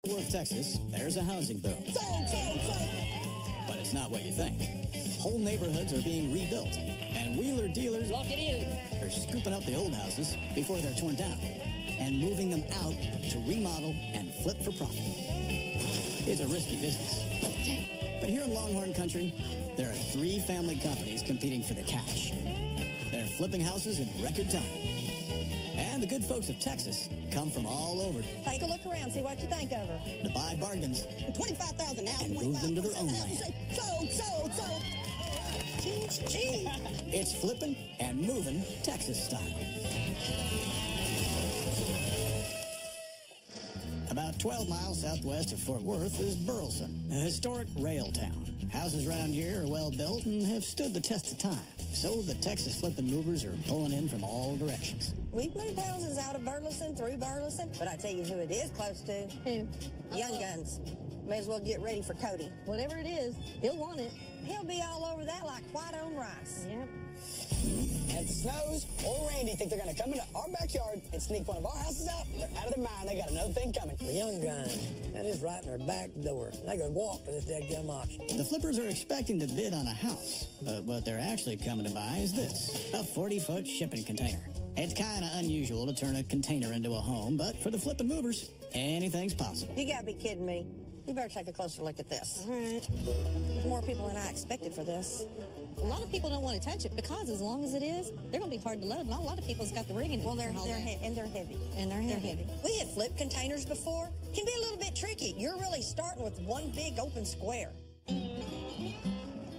Worth, Texas, there's a housing boom. But it's not what you think. Whole neighborhoods are being rebuilt, and wheeler dealers are scooping up the old houses before they're torn down and moving them out to remodel and flip for profit. It's a risky business. But here in Longhorn Country, there are 3 family companies competing for the cash. They're flipping houses in record time. And the good folks of Texas come from all over. Take a look around, see what you think of her. To buy bargains. $25,000 now. And move them to their own land. Sold. Gee. It's flipping and moving Texas style. About 12 miles southwest of Fort Worth is Burleson, a historic rail town. Houses around here are well built and have stood the test of time. So the Texas flipping movers are pulling in from all directions. We've moved houses out of Burleson, through Burleson, but I tell you who it is close to. Who? Young Guns. May as well get ready for Cody. Whatever it is, he'll want it. He'll be all over that like white on rice. Yep. And if the Snows or Randy think they're going to come into our backyard and sneak one of our houses out, they're out of their mind. They got another thing coming. The Young Gun, that is right in their back door. They could walk to this dead-gum auction. The flippers are expecting to bid on a house, but what they're actually coming to buy is this, a 40-foot shipping container. It's kind of unusual to turn a container into a home, but for the flipping movers, anything's possible. You gotta be kidding me. You better take a closer look at this. All right. There's more people than I expected for this. A lot of people don't want to touch it because as long as it is, they're going to be hard to load. Not a lot of people's got the rigging. Well, they're heavy. And they're heavy. We had flipped containers before. Can be a little bit tricky. You're really starting with one big open square.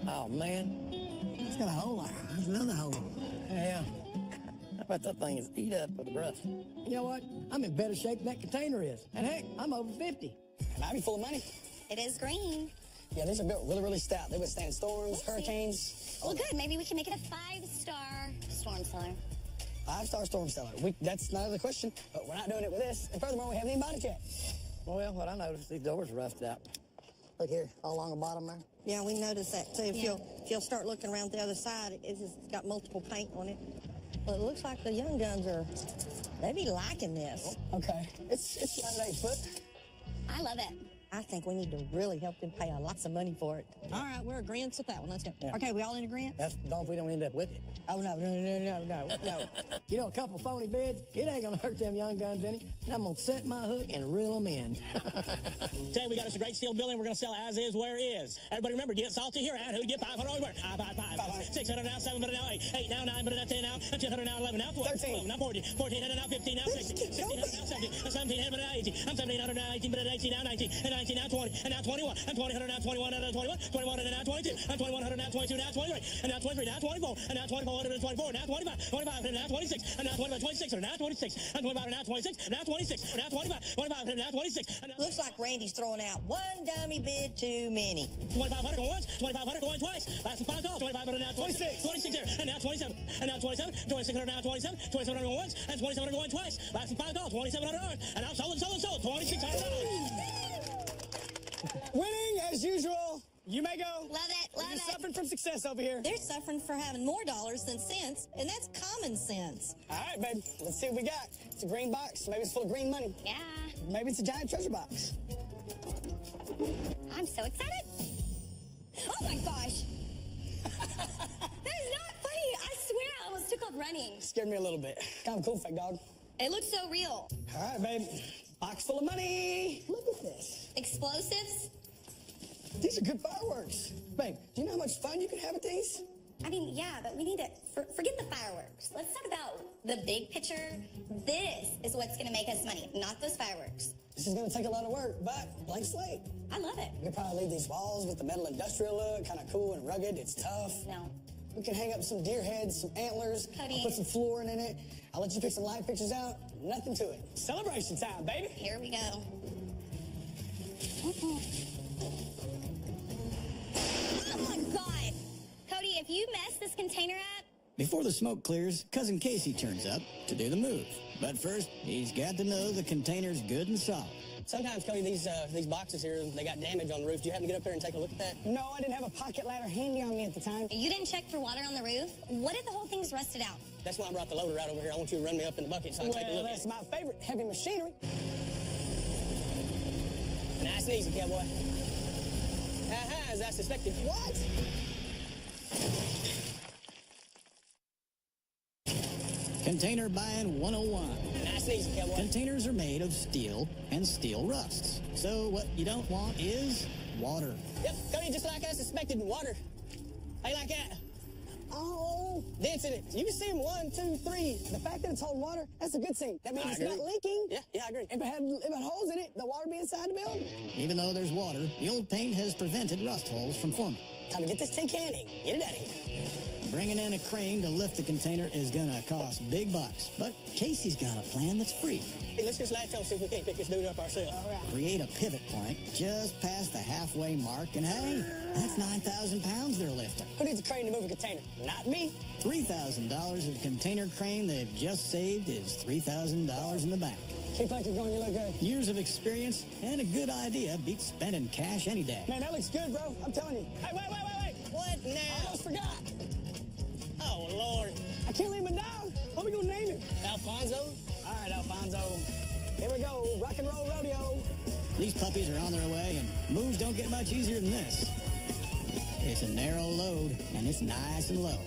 Oh, man. It's got a hole there. There's another hole. Yeah. I bet that thing is eat up with the rust. You know what? I'm in better shape than that container is. And heck, I'm over 50. And I'd be full of money. It is green. Yeah, these are built really, really stout. They withstand storms, hurricanes. Well, good. Maybe we can make it a 5-star storm cellar. 5-star storm cellar. That's not the question, but we're not doing it with this. And furthermore, we haven't even bought it yet. Well, what I noticed, these doors are rusted out. Look here, all along the bottom there. Yeah, we noticed that too. If you'll start looking around the other side, it's got multiple paint on it. Well, it looks like the Young Guns they be liking this. Okay. It's 9 8 foot. I love it. I think we need to really help them pay lots of money for it. All right, we're agreeing with that one. Let's go. Yeah. Okay, we all in agreement? That's if we don't end up with it. Oh, no. You know, a couple phony bids, it ain't gonna hurt them Young Guns any. And I'm gonna set my hook and reel them in. Today we got us a great steel building. We're gonna sell as is, where is. Everybody remember, get salty here and who get 500 over. I buy 500. 600 now, 700 now, 8 now, 9, but now 10 now, 200 now, 11 now, 12, 13 now 40, 1400 now, 15 now, 16, 1600 now, 17, 1700 now, 18. I'm 1700 now, 18, but 18 now, 19, and 19 now, 20, and now 21, and 2000 now, 21, and now 21, 21, and now 22, and 2100 now, 22, now 23, and now 23, now 24, and now 24, and 24, now 25, 25, and now 26, and now 25, 26, and now 26, and 25, and now 26, and now 26, and now 25, 25, and now 26. And now Looks like Randy's throwing out one dummy bid too many. 2,500 going once, 2,500 going twice. Last and final call, 2,500 now 26, 26 there, and now 27, and now 27, 2,600 now 27, 2,700 going once, and 2,700 going twice. Last and final call, $2,700, and now sold, $2,600. Winning as usual. You may go. Love it. We're just suffering from success over here. They're suffering for having more dollars than cents, and that's common sense. All right, babe. Let's see what we got. It's a green box. Maybe it's full of green money. Yeah. Maybe it's a giant treasure box. I'm so excited. Oh my gosh. That is not funny. I swear I almost took off running. Scared me a little bit. Kind of cool, fake dog. It looks so real. All right, babe. Box full of money. Look at this. Explosives? These are good fireworks. Babe, do you know how much fun you can have with these? I mean, yeah, but we need to forget the fireworks. Let's talk about the big picture. This is what's going to make us money, not those fireworks. This is going to take a lot of work, but blank slate. I love it. We could probably leave these walls with the metal industrial look, kind of cool and rugged. It's tough. No. We can hang up some deer heads, some antlers. Cody. I'll put some flooring in it. I'll let you pick some live pictures out. Nothing to it. Celebration time, baby. Here we go. Oh my God. Cody, if you mess this container up. Before the smoke clears, Cousin Casey turns up to do the move. But first, he's got to know the container's good and solid. Sometimes, Cody, these boxes here, they got damage on the roof. Do you happen to get up there and take a look at that? No, I didn't have a pocket ladder handy on me at the time. You didn't check for water on the roof? What if the whole thing's rusted out? That's why I brought the loader out over here. I want you to run me up in the bucket so I can take a look. That's my favorite, heavy machinery. Nice and easy, cowboy. As I suspected. What? Container buying 101. Nice and easy, cowboy. Containers are made of steel, and steel rusts. So what you don't want is water. Yep, Cody, just like I suspected, water. How you like that? Oh, dance in it. You can see him 1, 2, 3. The fact that it's holding water, that's a good thing. That means it's not leaking. Yeah, I agree. If it had holes in it, the water would be inside the building. Even though there's water, the old paint has prevented rust holes from forming. Time to get this tin can in. Get it out of here. Bringing in a crane to lift the container is gonna cost big bucks, but Casey's got a plan that's free. Hey, let's just latch on, see if we can't pick this dude up ourselves. All right. Create a pivot point just past the halfway mark, and hey, that's 9,000 pounds they're lifting. Who needs a crane to move a container? Not me. $3,000 of container crane they've just saved is $3,000 in the bank. Keep like you're going, you look good. Years of experience and a good idea beats spending cash any day. Man, that looks good, bro. I'm telling you. Hey, wait. What now? I almost forgot. Oh, Lord. I can't leave him down. What are we going to name him? Alfonso? All right, Alfonso. Here we go. Rock and roll rodeo. These puppies are on their way, and moves don't get much easier than this. It's a narrow load, and it's nice and low.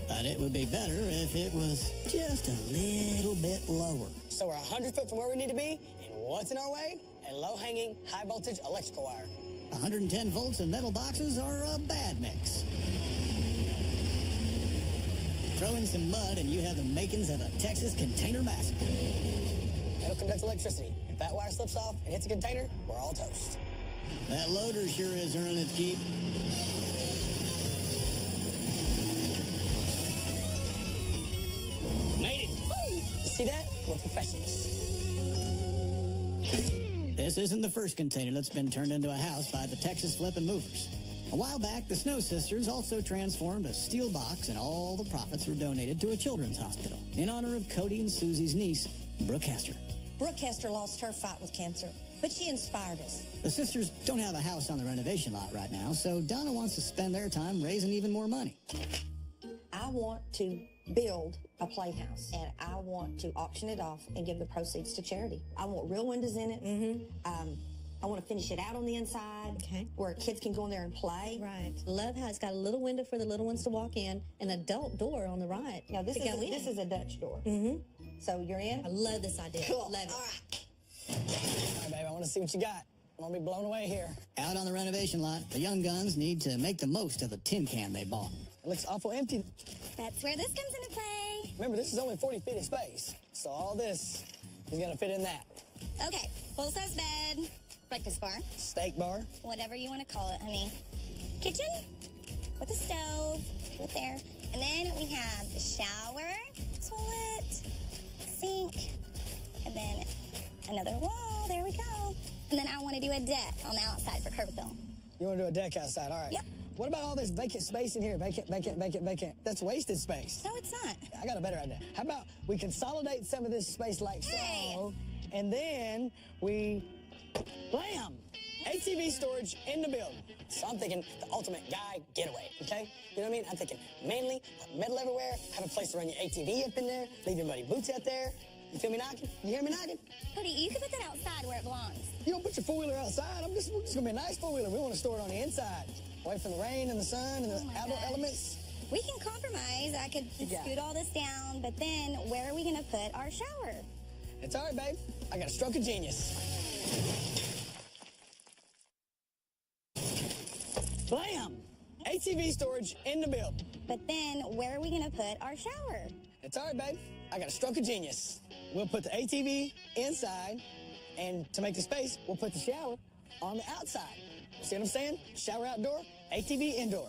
But it would be better if it was just a little bit lower. So we're 100 foot from where we need to be, and what's in our way? A low-hanging, high-voltage electrical wire. 110 volts and metal boxes are a bad mix. Throw in some mud and you have the makings of a Texas container massacre. It'll conduct electricity. If that wire slips off and hits a container, we're all toast. That loader sure is earning its keep. Made it. Woo! See that? We're professionals. This isn't the first container that's been turned into a house by the Texas Flippin' Movers. A while back, the Snow Sisters also transformed a steel box, and all the profits were donated to a children's hospital in honor of Cody and Susie's niece, Brooke Hester. Brooke Hester lost her fight with cancer, but she inspired us. The sisters don't have a house on the renovation lot right now, so Donna wants to spend their time raising even more money. I want to build a playhouse, and I want to auction it off and give the proceeds to charity. I want real windows in it. I want to finish it out on the inside, where kids can go in there and play. Right. Love how it's got a little window for the little ones to walk in, an adult door on the right. Now, this is a Dutch door. So you're in? I love this idea. Cool. Love it. All right. All right, babe, I want to see what you got. I'm going to be blown away here. Out on the renovation lot, the young guns need to make the most of the tin can they bought. It looks awful empty. That's where this comes into play. Remember, this is only 40 feet of space, so all this is going to fit in that. Okay, full-size bed, breakfast bar, Steak bar. whatever you want to call it, honey. Kitchen with a stove, right there. And then we have the shower, toilet, sink, and then another wall. There we go. And then I want to do a deck on the outside for curb appeal. You want to do a deck outside, all right. Yep. What about all this vacant space in here? Vacant. That's wasted space. No, it's not. I got a better idea. How about we consolidate some of this space like so, and then we blam! ATV storage in the building. So I'm thinking the ultimate guy getaway, okay? You know what I mean? I'm thinking mainly, metal everywhere, have a place to run your ATV up in there, leave your muddy boots out there. You feel me knocking? You hear me knocking? Cody, you can put that outside where it belongs. You don't put your four-wheeler outside. We're just gonna be a nice four-wheeler. We want to store it on the inside, away from the rain and the sun and the outdoor elements. We can compromise. I could scoot all this down, but then where are we going to put our shower? It's all right, babe. I got a stroke of genius. Blam! ATV storage in the building. But then where are we going to put our shower? It's all right, babe. I got a stroke of genius. We'll put the ATV inside, and to make the space, we'll put the shower on the outside. See what I'm saying? Shower outdoor, ATV indoor.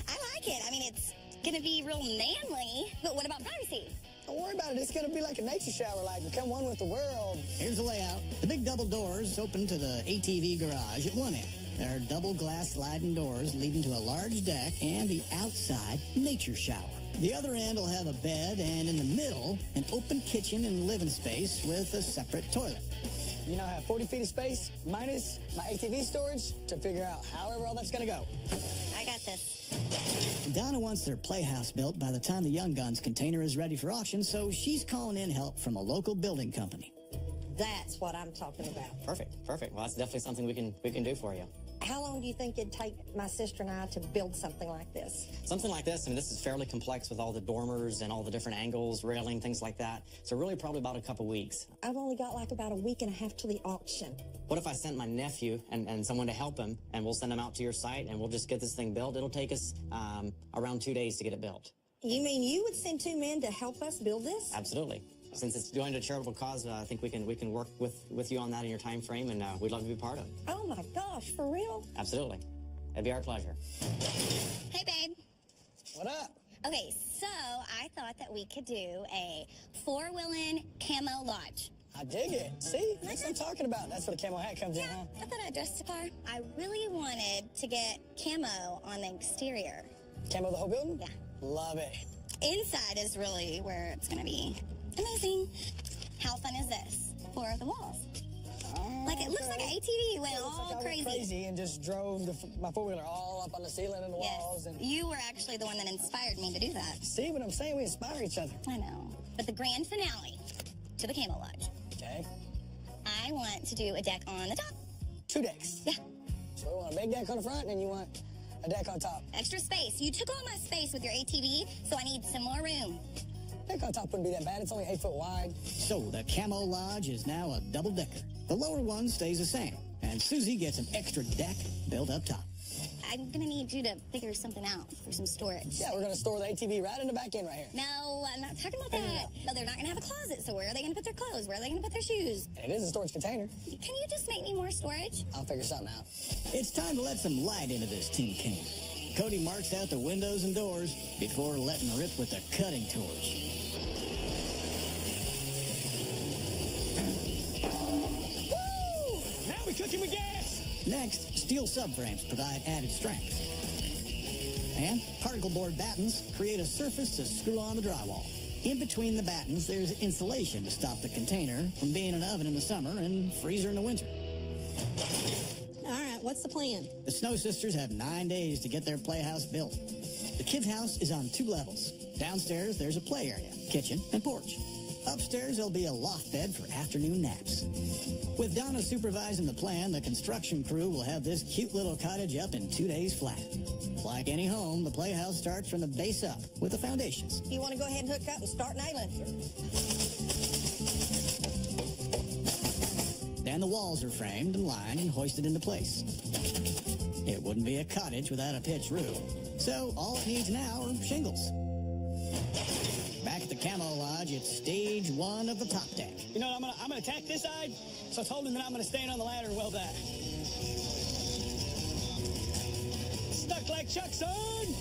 I like it. I mean, it's going to be real manly, but what about privacy? Don't worry about it. It's going to be like a nature shower, like become one with the world. Here's the layout. The big double doors open to the ATV garage at one end. There are double glass sliding doors leading to a large deck and the outside nature shower. The other end will have a bed, and in the middle, an open kitchen and living space with a separate toilet. You know, I have 40 feet of space minus my ATV storage to figure out however all that's going to go. I got this. Donna wants their playhouse built by the time the Young Guns container is ready for auction, so she's calling in help from a local building company. That's what I'm talking about. Perfect. Well, that's definitely something we can do for you. How long do you think it'd take my sister and I to build something like this? Something like this, I mean, this is fairly complex with all the dormers and all the different angles, railing, things like that. So really probably about a couple weeks. I've only got like about a week and a half to the auction. What if I sent my nephew and someone to help him, and we'll send him out to your site, and we'll just get this thing built? It'll take us around 2 days to get it built. You mean you would send 2 men to help us build this? Absolutely. Since it's going to a charitable cause, I think we can work with you on that in your time frame, and we'd love to be part of it. Oh my gosh, for real? Absolutely. It'd be our pleasure. Hey, babe. What up? Okay, so I thought that we could do a 4-wheeling camo lodge. I dig it. See? That's what I'm talking about. That's where the camo hat comes in, huh? I thought I'd dress the car. I really wanted to get camo on the exterior. Camo the whole building? Yeah. Love it. Inside is really where it's gonna be amazing. How fun is this for the walls? Like, it looks like an ATV went all I crazy. went crazy and just drove my 4-wheeler all up on the ceiling and the walls. And You were actually the one that inspired me to do that. see what I'm saying? We inspire each other. I know. But the grand finale to the camo lodge, Okay. I want to do a deck on the top. 2 decks. Yeah. So we want a big deck on the front and you want a deck on top. Extra space. You took all my space with your ATV, so I need some more room. Deck on top wouldn't be that bad. It's only 8 foot wide. So the Camo Lodge is now a double-decker. The lower one stays the same, and Susie gets an extra deck built up top. I'm gonna need you to figure something out for some storage. Yeah, we're going to store the ATV right in the back end right here. No, I'm not talking about that. No, they're not gonna have a closet, so where are they gonna put their clothes? Where are they gonna put their shoes? And it is a storage container. Can you just make me more storage? I'll figure something out. It's time to let some light into this tin can. Cody marks out the windows and doors before letting rip with the cutting torch. Now we're cooking with gas. Next, steel subframes provide added strength. And particle board battens create a surface to screw on the drywall. In between the battens, there's insulation to stop the container from being an oven in the summer and freezer in the winter. All right, what's the plan? The Snow Sisters have 9 days to get their playhouse built. The kids' house is on 2 levels. Downstairs, there's a play area, kitchen, and porch. Upstairs, there'll be a loft bed for afternoon naps. With Donna supervising the plan, the construction crew will have this cute little cottage up in 2 days flat. Like any home, the playhouse starts from the base up with the foundations. You want to go ahead and hook up and start nailing? Then the walls are framed and lined and hoisted into place. It wouldn't be a cottage without a pitched roof, so all it needs now are shingles. Back at the Camo Lodge, it's stage 1 of the top deck. You know what, I'm gonna attack this side, so I told him that I'm gonna stand on the ladder and weld that. Stuck like Chuck, son!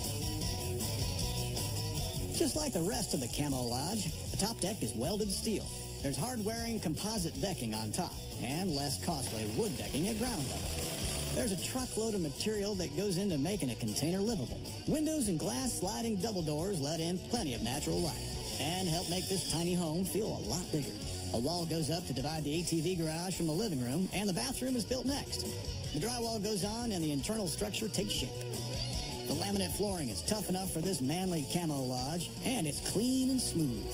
Just like the rest of the Camo Lodge, the top deck is welded steel. There's hard-wearing composite decking on top and less costly wood decking at ground level. There's a truckload of material that goes into making a container livable. Windows and glass sliding double doors let in plenty of natural light and help make this tiny home feel a lot bigger. A wall goes up to divide the ATV garage from the living room, and the bathroom is built next. The drywall goes on, and the internal structure takes shape. The laminate flooring is tough enough for this manly Camo Lodge, and it's clean and smooth.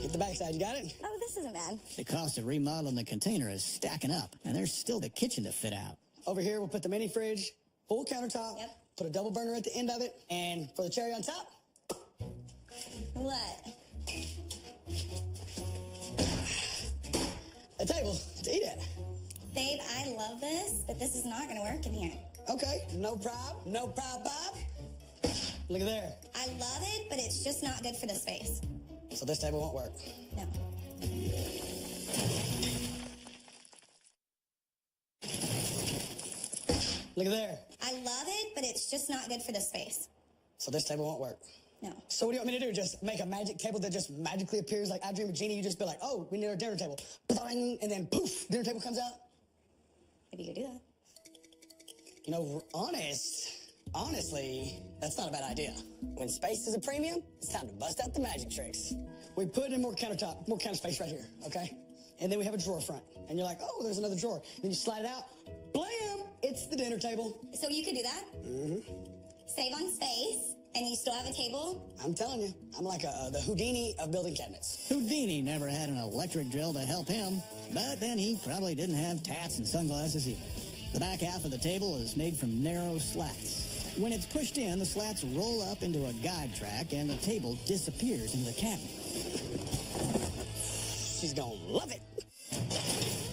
Get the backside, you got it? Oh, this isn't bad. The cost of remodeling the container is stacking up, and there's still the kitchen to fit out. Over here, we'll put the mini fridge, full countertop, Yep. put a double burner at the end of it, and for the cherry on top, What? a table to eat at. Babe, I love this, but this is not gonna work in here. Okay, no problem, no problem, Bob. Look at there. I love it, but it's just not good for the space. So this table won't work. No. Look at there. I love it, but it's just not good for the space. So this table won't work. No. So what do you want me to do? Just make a magic table that just magically appears like I Dream of Jeannie? You just be like, oh, we need our dinner table. Bang, and then poof, dinner table comes out? Maybe you could do that. You know, honestly, that's not a bad idea. When space is a premium, it's time to bust out the magic tricks. We put in more countertop, more counter space right here, okay? And then we have a drawer front. And you're like, oh, there's another drawer. Then you slide it out, blam, it's the dinner table. So you could do that? Mm-hmm. Save on space, And you still have a table? I'm telling you, I'm like the Houdini of building cabinets. Houdini never had an electric drill to help him, but then he probably didn't have tats and sunglasses either. The back half of the table is made from narrow slats. When it's pushed in, the slats roll up into a guide track and the table disappears into the cabinet. She's gonna love it.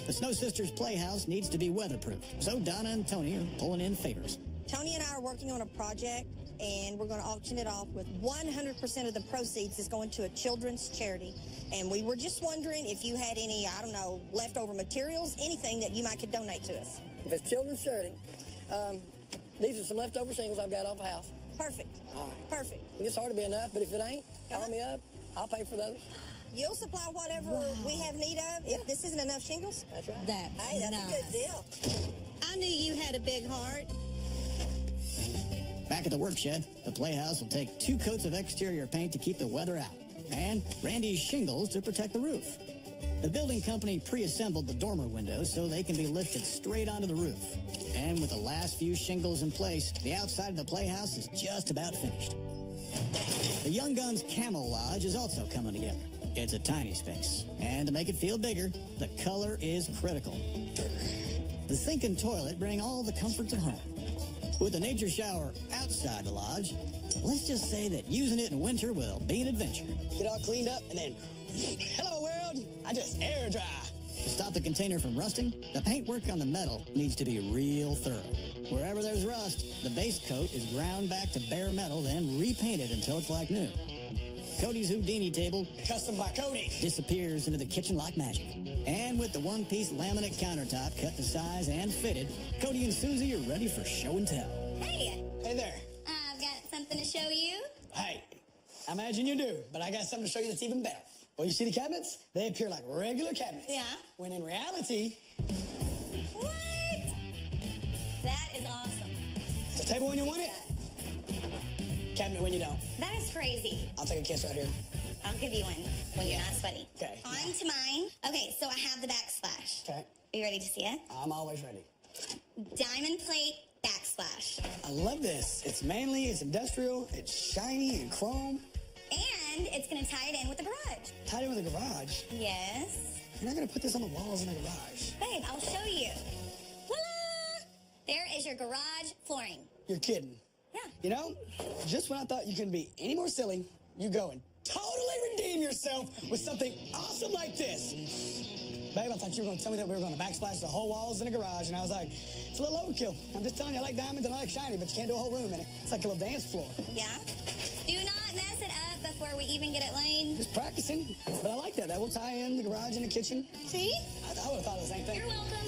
The Snow Sisters Playhouse needs to be weatherproof, so Donna and Tony are pulling in favors. Tony and I are working on a project, and we're going to auction it off with 100% of the proceeds is going to a children's charity. And we were just wondering if you had any, I don't know, leftover materials, anything that you might could donate to us. If it's children's charity, these are some leftover shingles I've got off the house. Perfect. All right. Perfect. It's hard to be enough, but if it ain't, call me up. I'll pay for those. You'll supply whatever we have need of if this isn't enough shingles? That's right. Hey, that's a good deal. I knew you had a big heart. Back at the work shed, the Playhouse will take 2 coats of exterior paint to keep the weather out, and Randy's shingles to protect the roof. The building company pre-assembled the dormer windows so they can be lifted straight onto the roof. And with the last few shingles in place, the outside of the Playhouse is just about finished. The Young Guns Camo Lodge is also coming together. It's a tiny space, and to make it feel bigger, the color is critical. The sink and toilet bring all the comforts of home. With a nature shower outside the lodge, let's just say that using it in winter will be an adventure. Get all cleaned up, and then, hello world, I just air dry. To stop the container from rusting, the paintwork on the metal needs to be real thorough. Wherever there's rust, the base coat is ground back to bare metal, then repainted until it's like new. Cody's Houdini table, Custom by Cody. disappears into the kitchen like magic. And with the one-piece laminate countertop cut to size and fitted, Cody and Susie are ready for show and tell. Hey, Hey there. I've got something to show you. Hey, I imagine you do, but I got something to show you that's even better. Well, you see the cabinets? They appear like regular cabinets. Yeah. When in reality, What? That is awesome. it's a table when you want it, cabinet when you don't. That is crazy. I'll take a kiss right here. I'll give you one when you're not sweaty. Okay. On to mine. Okay, so I have the backsplash. Okay. Are you ready to see it? I'm always ready. Diamond plate backsplash. I love this. It's manly, it's industrial, it's shiny and chrome. And it's going to tie it in with the garage. Tied in with a garage. Yes. You're not going to put this on the walls in the garage. Babe, I'll show you. Voila! There is your garage flooring. You're kidding. Yeah. You know, just when I thought you couldn't be any more silly, you go and totally redeem yourself with something awesome like this. Babe, I thought you were going to tell me that we were going to backsplash the whole walls in the garage, and I was like, it's a little overkill. I'm just telling you, I like diamonds and I like shiny, but you can't do a whole room in it. It's like a little dance floor. Yeah? Do not mess it up before we even get it laid. Just practicing, but I like that. That will tie in the garage and the kitchen. See? I would have thought of the same thing. You're welcome.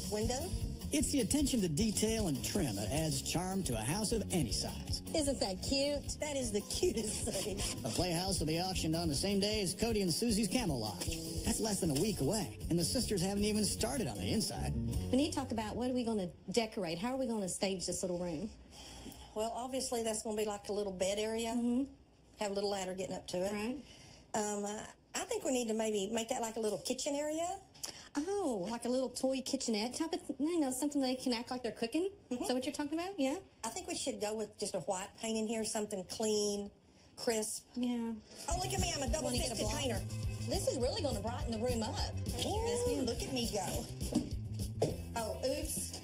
Window? It's the attention to detail and trim that adds charm to a house of any size. Isn't that cute? That is the cutest thing. The Playhouse will be auctioned on the same day as Cody and Susie's Camo Lodge. That's less than a week away, and the sisters haven't even started on the inside. We need to talk about what are we going to decorate? How are we going to stage this little room? Well, obviously, that's going to be like a little bed area. Mm-hmm. Have a little ladder getting up to it. Right. I think we need to maybe make that like a little kitchen area. Oh, like a little toy kitchenette type of, something they can act like they're cooking? Is that what you're talking about? Yeah? I think we should go with just a white paint in here, something clean, crisp. Yeah. Oh, look at me, I'm a double-fisted painter. This is really going to brighten the room up. Ooh, look at me go. Oh, oops.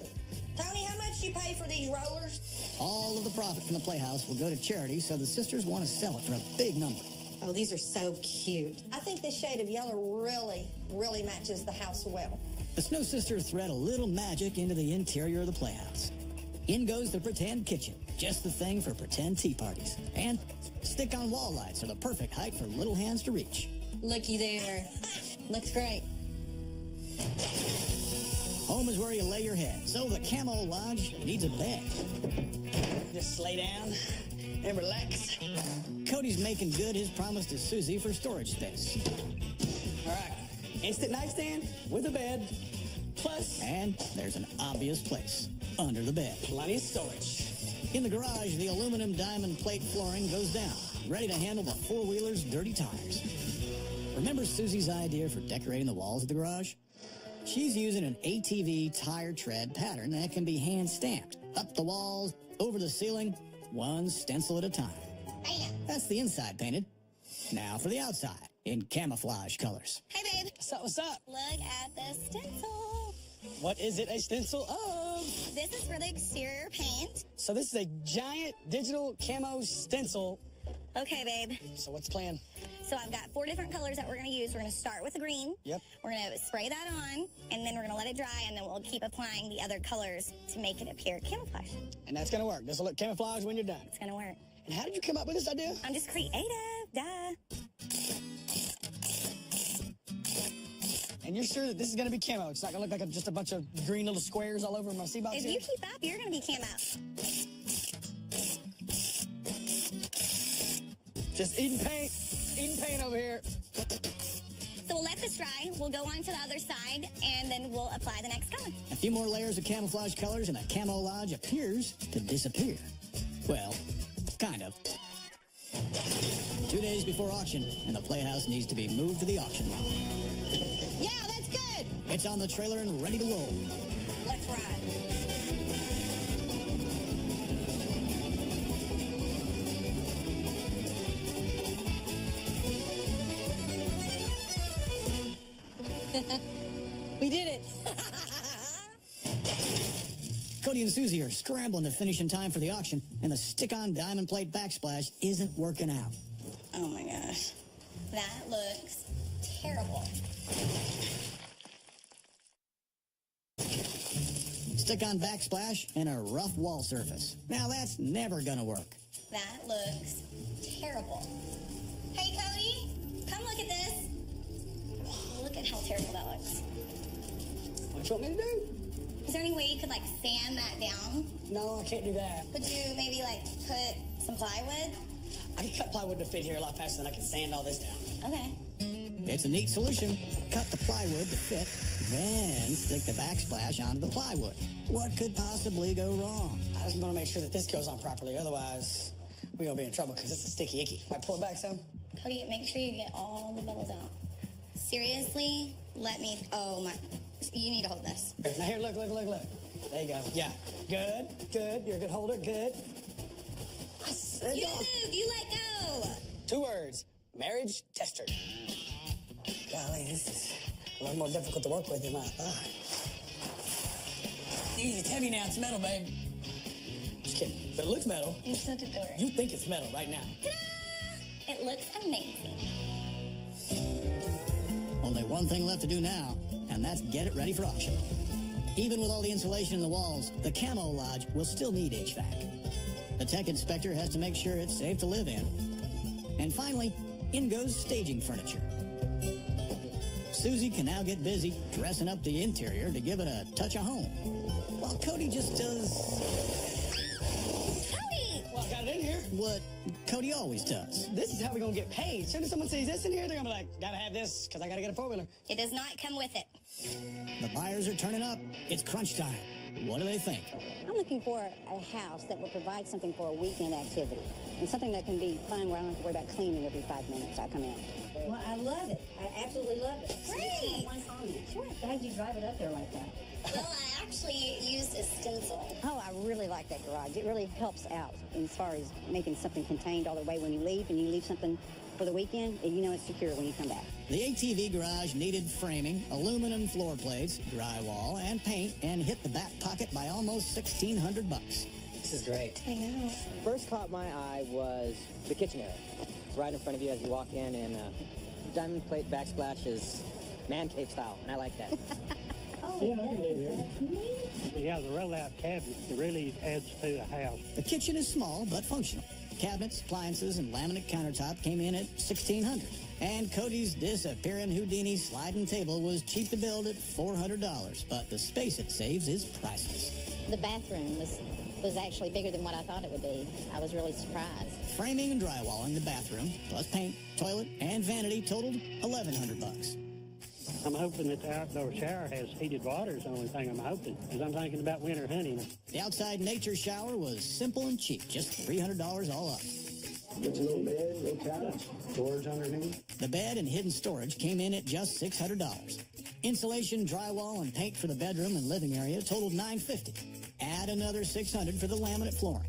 Tony, how much you pay for these rollers? All of the profit from the Playhouse will go to charity, so the sisters want to sell it for a big number. Oh, these are so cute. I think this shade of yellow really matches the house well. The Snow Sisters thread a little magic into the interior of the Playhouse. In goes the pretend kitchen, just the thing for pretend tea parties. And stick-on wall lights are the perfect height for little hands to reach. Looky there. Looks great. Home is where you lay your head, so the Camo Lodge needs a bed. Just lay down and relax. Cody's making good his promise to Susie for storage space. All right, instant nightstand with a bed, plus And there's an obvious place, under the bed. plenty of storage. In the garage, the aluminum diamond plate flooring goes down, ready to handle the four-wheeler's dirty tires. Remember Susie's idea for decorating the walls of the garage? She's using an ATV tire tread pattern that can be hand-stamped up the walls, over the ceiling, one stencil at a time. That's the inside painted. Now for the outside in camouflage colors. Hey, babe. What's up? Look at the stencil. What is it a stencil of? This is for the exterior paint. So this is a giant digital camo stencil. Okay, babe. So what's the plan? So I've got 4 different colors that we're going to use. We're going to start with the green. Yep. We're going to spray that on, and then we're going to let it dry, and then we'll keep applying the other colors to make it appear camouflage. And that's going to work. This will look camouflage when you're done. It's going to work. And how did you come up with this idea? I'm just creative. Duh. And you're sure that this is going to be camo? It's not going to look like just a bunch of green little squares all over my sea box If here? you keep up, you're going to be camo. Just eating paint over here. So we'll let this dry. We'll go on to the other side, and then we'll apply the next color. A few more layers of camouflage colors and the camo lodge appears to disappear. Well, kind of. 2 days before auction, and the Playhouse needs to be moved to the auction lot. Yeah, that's good. It's on the trailer and ready to roll. Let's ride. We did it. Cody and Susie are scrambling to finish in time for the auction, and the stick-on diamond plate backsplash isn't working out. Oh my gosh. That looks terrible. Stick-on backsplash and a rough wall surface. Now that's never gonna work. That looks terrible. Hey, Cody, come look at this. Look at how terrible that looks. What you want me to do? Is there any way you could, like, sand that down? No, I can't do that. Could you maybe, like, put some plywood? I can cut plywood to fit here a lot faster than I can sand all this down. Okay. It's a neat solution. Cut the plywood to fit, then stick the backsplash onto the plywood. What could possibly go wrong? I just want to make sure that this goes on properly. Otherwise, we're going to be in trouble because it's a sticky icky. I pull it back some. Cody, make sure you get all the bubbles out. Seriously? Let me... Oh, my... You need to hold this. Now here, look. There you go. Yeah. Good. You're a good holder. Good. You moved. You let go. 2 words. Marriage tester. Golly, this is a lot more difficult to work with than I thought. Easy, it's heavy now. It's metal, babe. Just kidding. But it looks metal. You're such a dork. You think it's metal right now. Ta-da! It looks amazing. Only one thing left to do now, and that's get it ready for auction. Even with all the insulation in the walls, the camo lodge will still need HVAC. The tech inspector has to make sure it's safe to live in. And finally, in goes staging furniture. Susie can now get busy dressing up the interior to give it a touch of home, while Cody just does... Cody! Well, I got it in here. what Cody always does. This is how we're going to get paid. As soon as someone sees this in here, they're going to be like, gotta have this because I got to get a 4-wheeler. It does not come with it. The buyers are turning up. It's crunch time. What do they think? I'm looking for a house that will provide something for a weekend activity and something that can be fun where I don't have to worry about cleaning every 5 minutes I come in. Well, I love it. I absolutely love it. Great! One comment. Sure. How did you drive it up there like that? Well, I actually used a stencil. Oh, I really like that garage. It really helps out as far as making something contained all the way when you leave, and you leave something for the weekend, and you know it's secure when you come back. The ATV garage needed framing, aluminum floor plates, drywall, and paint, and hit the back pocket by almost $1,600. This is great. I know. First caught my eye was the kitchen area. It's right in front of you as you walk in, and diamond plate backsplash is man cave style, and I like that. Yeah, the roll-out cabinet really adds to the house. The kitchen is small but functional. Cabinets, appliances, and laminate countertop came in at $1,600. And Cody's disappearing Houdini sliding table was cheap to build at $400, but the space it saves is priceless. The bathroom was actually bigger than what I thought it would be. I was really surprised. Framing and drywalling the bathroom, plus paint, toilet, and vanity totaled $1,100. I'm hoping that the outdoor shower has heated water is the only thing I'm hoping, because I'm thinking about winter hunting. The outside nature shower was simple and cheap, just $300 all up. It's a little bed, little couch, storage underneath. The bed and hidden storage came in at just $600. Insulation, drywall, and paint for the bedroom and living area totaled $950. Add another $600 for the laminate flooring.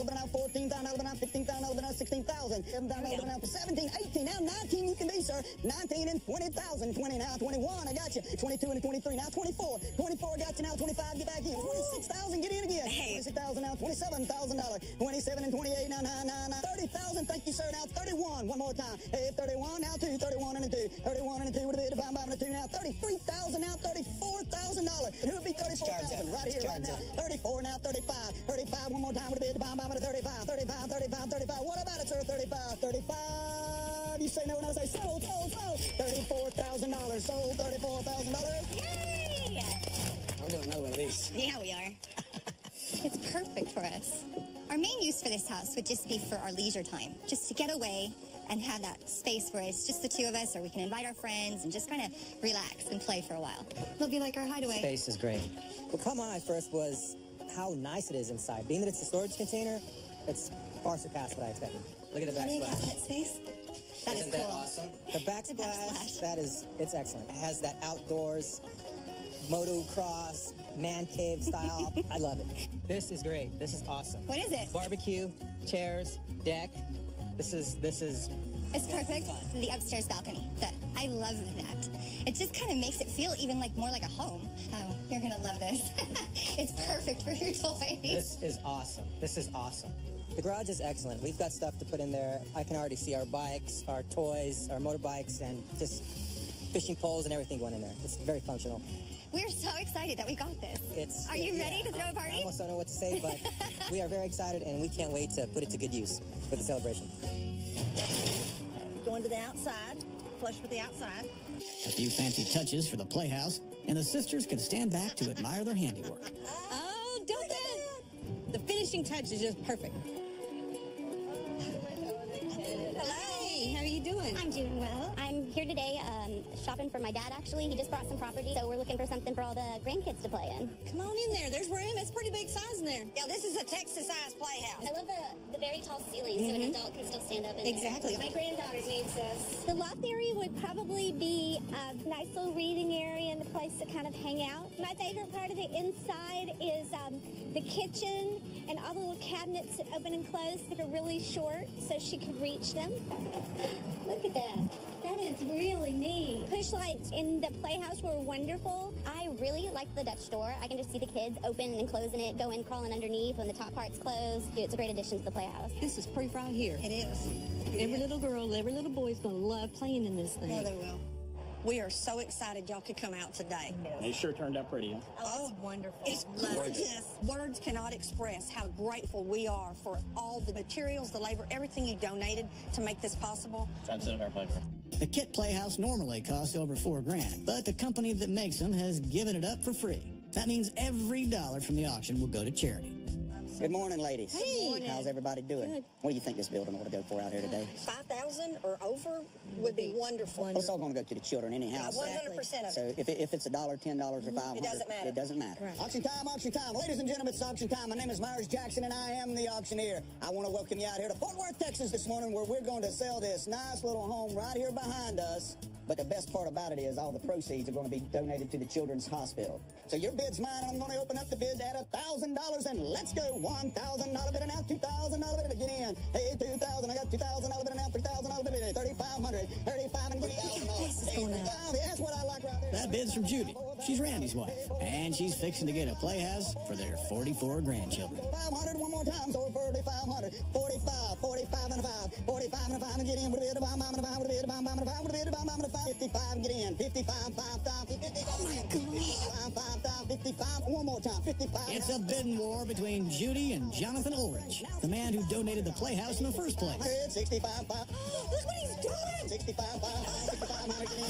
now $14,000 now $15,000 now $16,000 $7,000 now 17, 18, now 19 you can be, sir. 19 and 20,000, 20 now 21, I got you. 22 and 23, now 24, 24 got you now 25, get back in. 26,000, get in again. 26,000 now $27,000, 27 and 28 now 30,000. Thank you, sir. Now 31, one more time. Hey, 31 now 2, 31 and a 2, 31 and a 2 with a bit of 5 and a 2 now 33,000 now $34,000. Who would be 34,000 right here, right now? 34 now 35, 35 one more time with a bit of 5 and a 35, 35, 35, 35. What about it, sir? 35, 35. You say no, and I say sold. $34,000 sold. $34,000. Yay! We're doing another one of these. Yeah, we are. It's perfect for us. Our main use for this house would just be for our leisure time, just to get away and have that space where it's just the two of us, or we can invite our friends and just kind of relax and play for a while. It'll be like our hideaway. Space is great. What caught my eye first was how nice it is inside. Being that it's a storage container, it's far surpassed what I expected. Look at the backsplash. Space. That is Isn't cool. that awesome? The backsplash, it's excellent. It has that outdoors, motocross, man cave style. I love it. This is great. This is awesome. What is it? Barbecue, chairs, deck. This is. It's perfect. The upstairs balcony. I love that. It just kind of makes it feel even more like a home. Oh, you're gonna love this. It's perfect for your toys. This is awesome. This is awesome. The garage is excellent. We've got stuff to put in there. I can already see our bikes, our toys, our motorbikes, and just fishing poles and everything going in there. It's very functional. We're so excited that we got this. Are you ready to throw a party? I almost don't know what to say, but we are very excited, and we can't wait to put it to good use for the celebration. Going to the outside, flush with the outside. A few fancy touches for the Playhouse, and the sisters can stand back to admire their handiwork. Oh, don't that. The finishing touch is just perfect. Hey, how are you doing? I'm doing well. I'm here today shopping for my dad, actually. He just brought some property, so we're looking for something for all the grandkids to play in. Come on in there. There's room. It's pretty big size in there. Yeah, this is a Texas-sized playhouse. I love the very tall ceiling, so an adult can still stand up in Exactly. there. My granddaughter needs this. The loft area would probably be a nice little reading area and a place to kind of hang out. My favorite part of the inside is the kitchen and all the little cabinets that open and close that are really short, so she could reach them. Look at that. That is really neat. Push lights in the Playhouse were wonderful. I really like the Dutch door. I can just see the kids open and closing it, going crawling underneath when the top part's closed. It's a great addition to the Playhouse. This is proof right here. It is. Every little girl, every little boy's going to love playing in this thing. Yeah, they will. We are so excited y'all could come out today. It sure turned out pretty, huh? Oh, wonderful. It's gorgeous. Words cannot express how grateful we are for all the materials, the labor, everything you donated to make this possible. That's in our playground. The kit Playhouse normally costs over $4 grand, but the company that makes them has given it up for free. That means every dollar from the auction will go to charity. Good morning, ladies. Hey. Good morning. How's everybody doing? Good. What do you think this building ought to go for out here today? 5,000 or over would be wonderful. It's all going to go to the children anyhow. 100% of it. So if it's $1, $10, or $500, It doesn't matter. It doesn't matter. Right. Auction time, auction time. Ladies and gentlemen, it's auction time. My name is Myers Jackson, and I am the auctioneer. I want to welcome you out here to Fort Worth, Texas this morning, where we're going to sell this nice little home right here behind us. But the best part about it is all the proceeds are going to be donated to the Children's Hospital. So your bid's mine, and I'm going to open up the bid at $1,000, and let's go. $1,000 bid and out, $2,000 bid, get in. Hey, $2,000, I got $2,000 bid and out, $3,000 bid, $3,500, $35, and get $1,000. That's what I like right there. That bid's from Judy. She's Randy's wife, and she's fixing to get a playhouse for their 44 grandchildren. 500 one more time, so 4,500, 45, 45 and a 5, 45 and a 5, and get in with a bid, a bomb and a 5, with a bid, a bomb and a 5, with a bid, a bomb and a 5, 55, get in, 55, 5, 55, one more time, 55. It's a bidding war between Judy and Jonathan Ulrich, the man who donated the playhouse in the first place. 65, 5. Look what he's doing! 65, 5, 65, get in.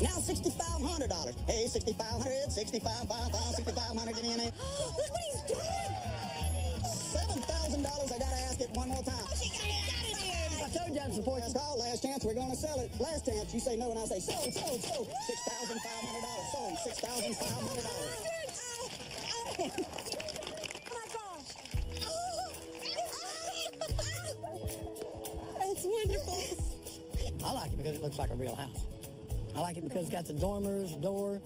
Now $6,500. Hey, $6,500, 65, 5, 6,500, get in. Look what he's doing! $7,000. I gotta ask it one more time. I told you I'd support this call. Last chance, we're gonna sell it. Last chance, you say no, and I say sold. $6,500. Sold. $6,500. Oh my gosh. It's wonderful. I like it because it looks like a real house. I like it because it's got the dormers, the door,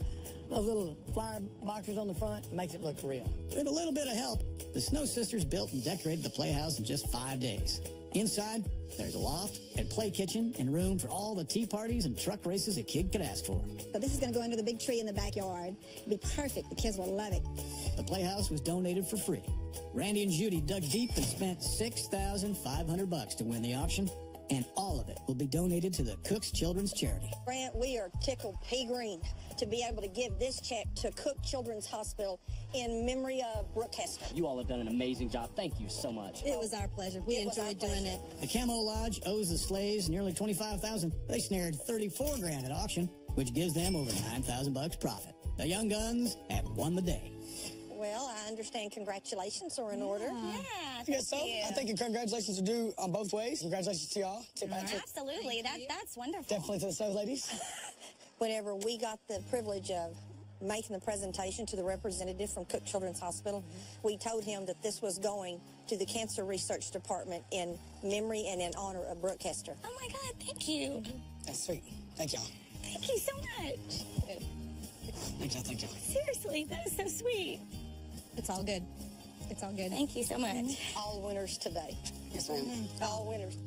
those little flyer boxes on the front. It makes it look real. With a little bit of help, the Snow Sisters built and decorated the playhouse in just 5 days. Inside, there's a loft and play kitchen and room for all the tea parties and truck races a kid could ask for. So this is going to go under the big tree in the backyard. It'll be perfect. The kids will love it. The playhouse was donated for free. Randy and Judy dug deep and spent $6,500 to win the auction, and all of it will be donated to the Cook's Children's Charity. Grant, we are tickled pea green to be able to give this check to Cook Children's Hospital in memory of Brooke Hester. You all have done an amazing job. Thank you so much. It was our pleasure. We enjoyed doing it. The Camo Lodge owes the Slays nearly $25,000. They snared $34 grand at auction, which gives them over $9,000 profit. The Young Guns have won the day. Well, I understand congratulations are in order. Yeah, Yes, so I think congratulations are due on both ways. Congratulations to y'all. To Patrick. Absolutely. That's wonderful. Definitely to the Snow ladies. Whenever we got the privilege of making the presentation to the representative from Cook Children's Hospital, we told him that this was going to the Cancer Research Department in memory and in honor of Brooke Hester. Oh my God, thank you. That's sweet. Thank y'all. Thank you so much. Thank y'all. Seriously, that is so sweet. It's all good. It's all good. Thank you so much. All winners today. Yes, ma'am. All winners.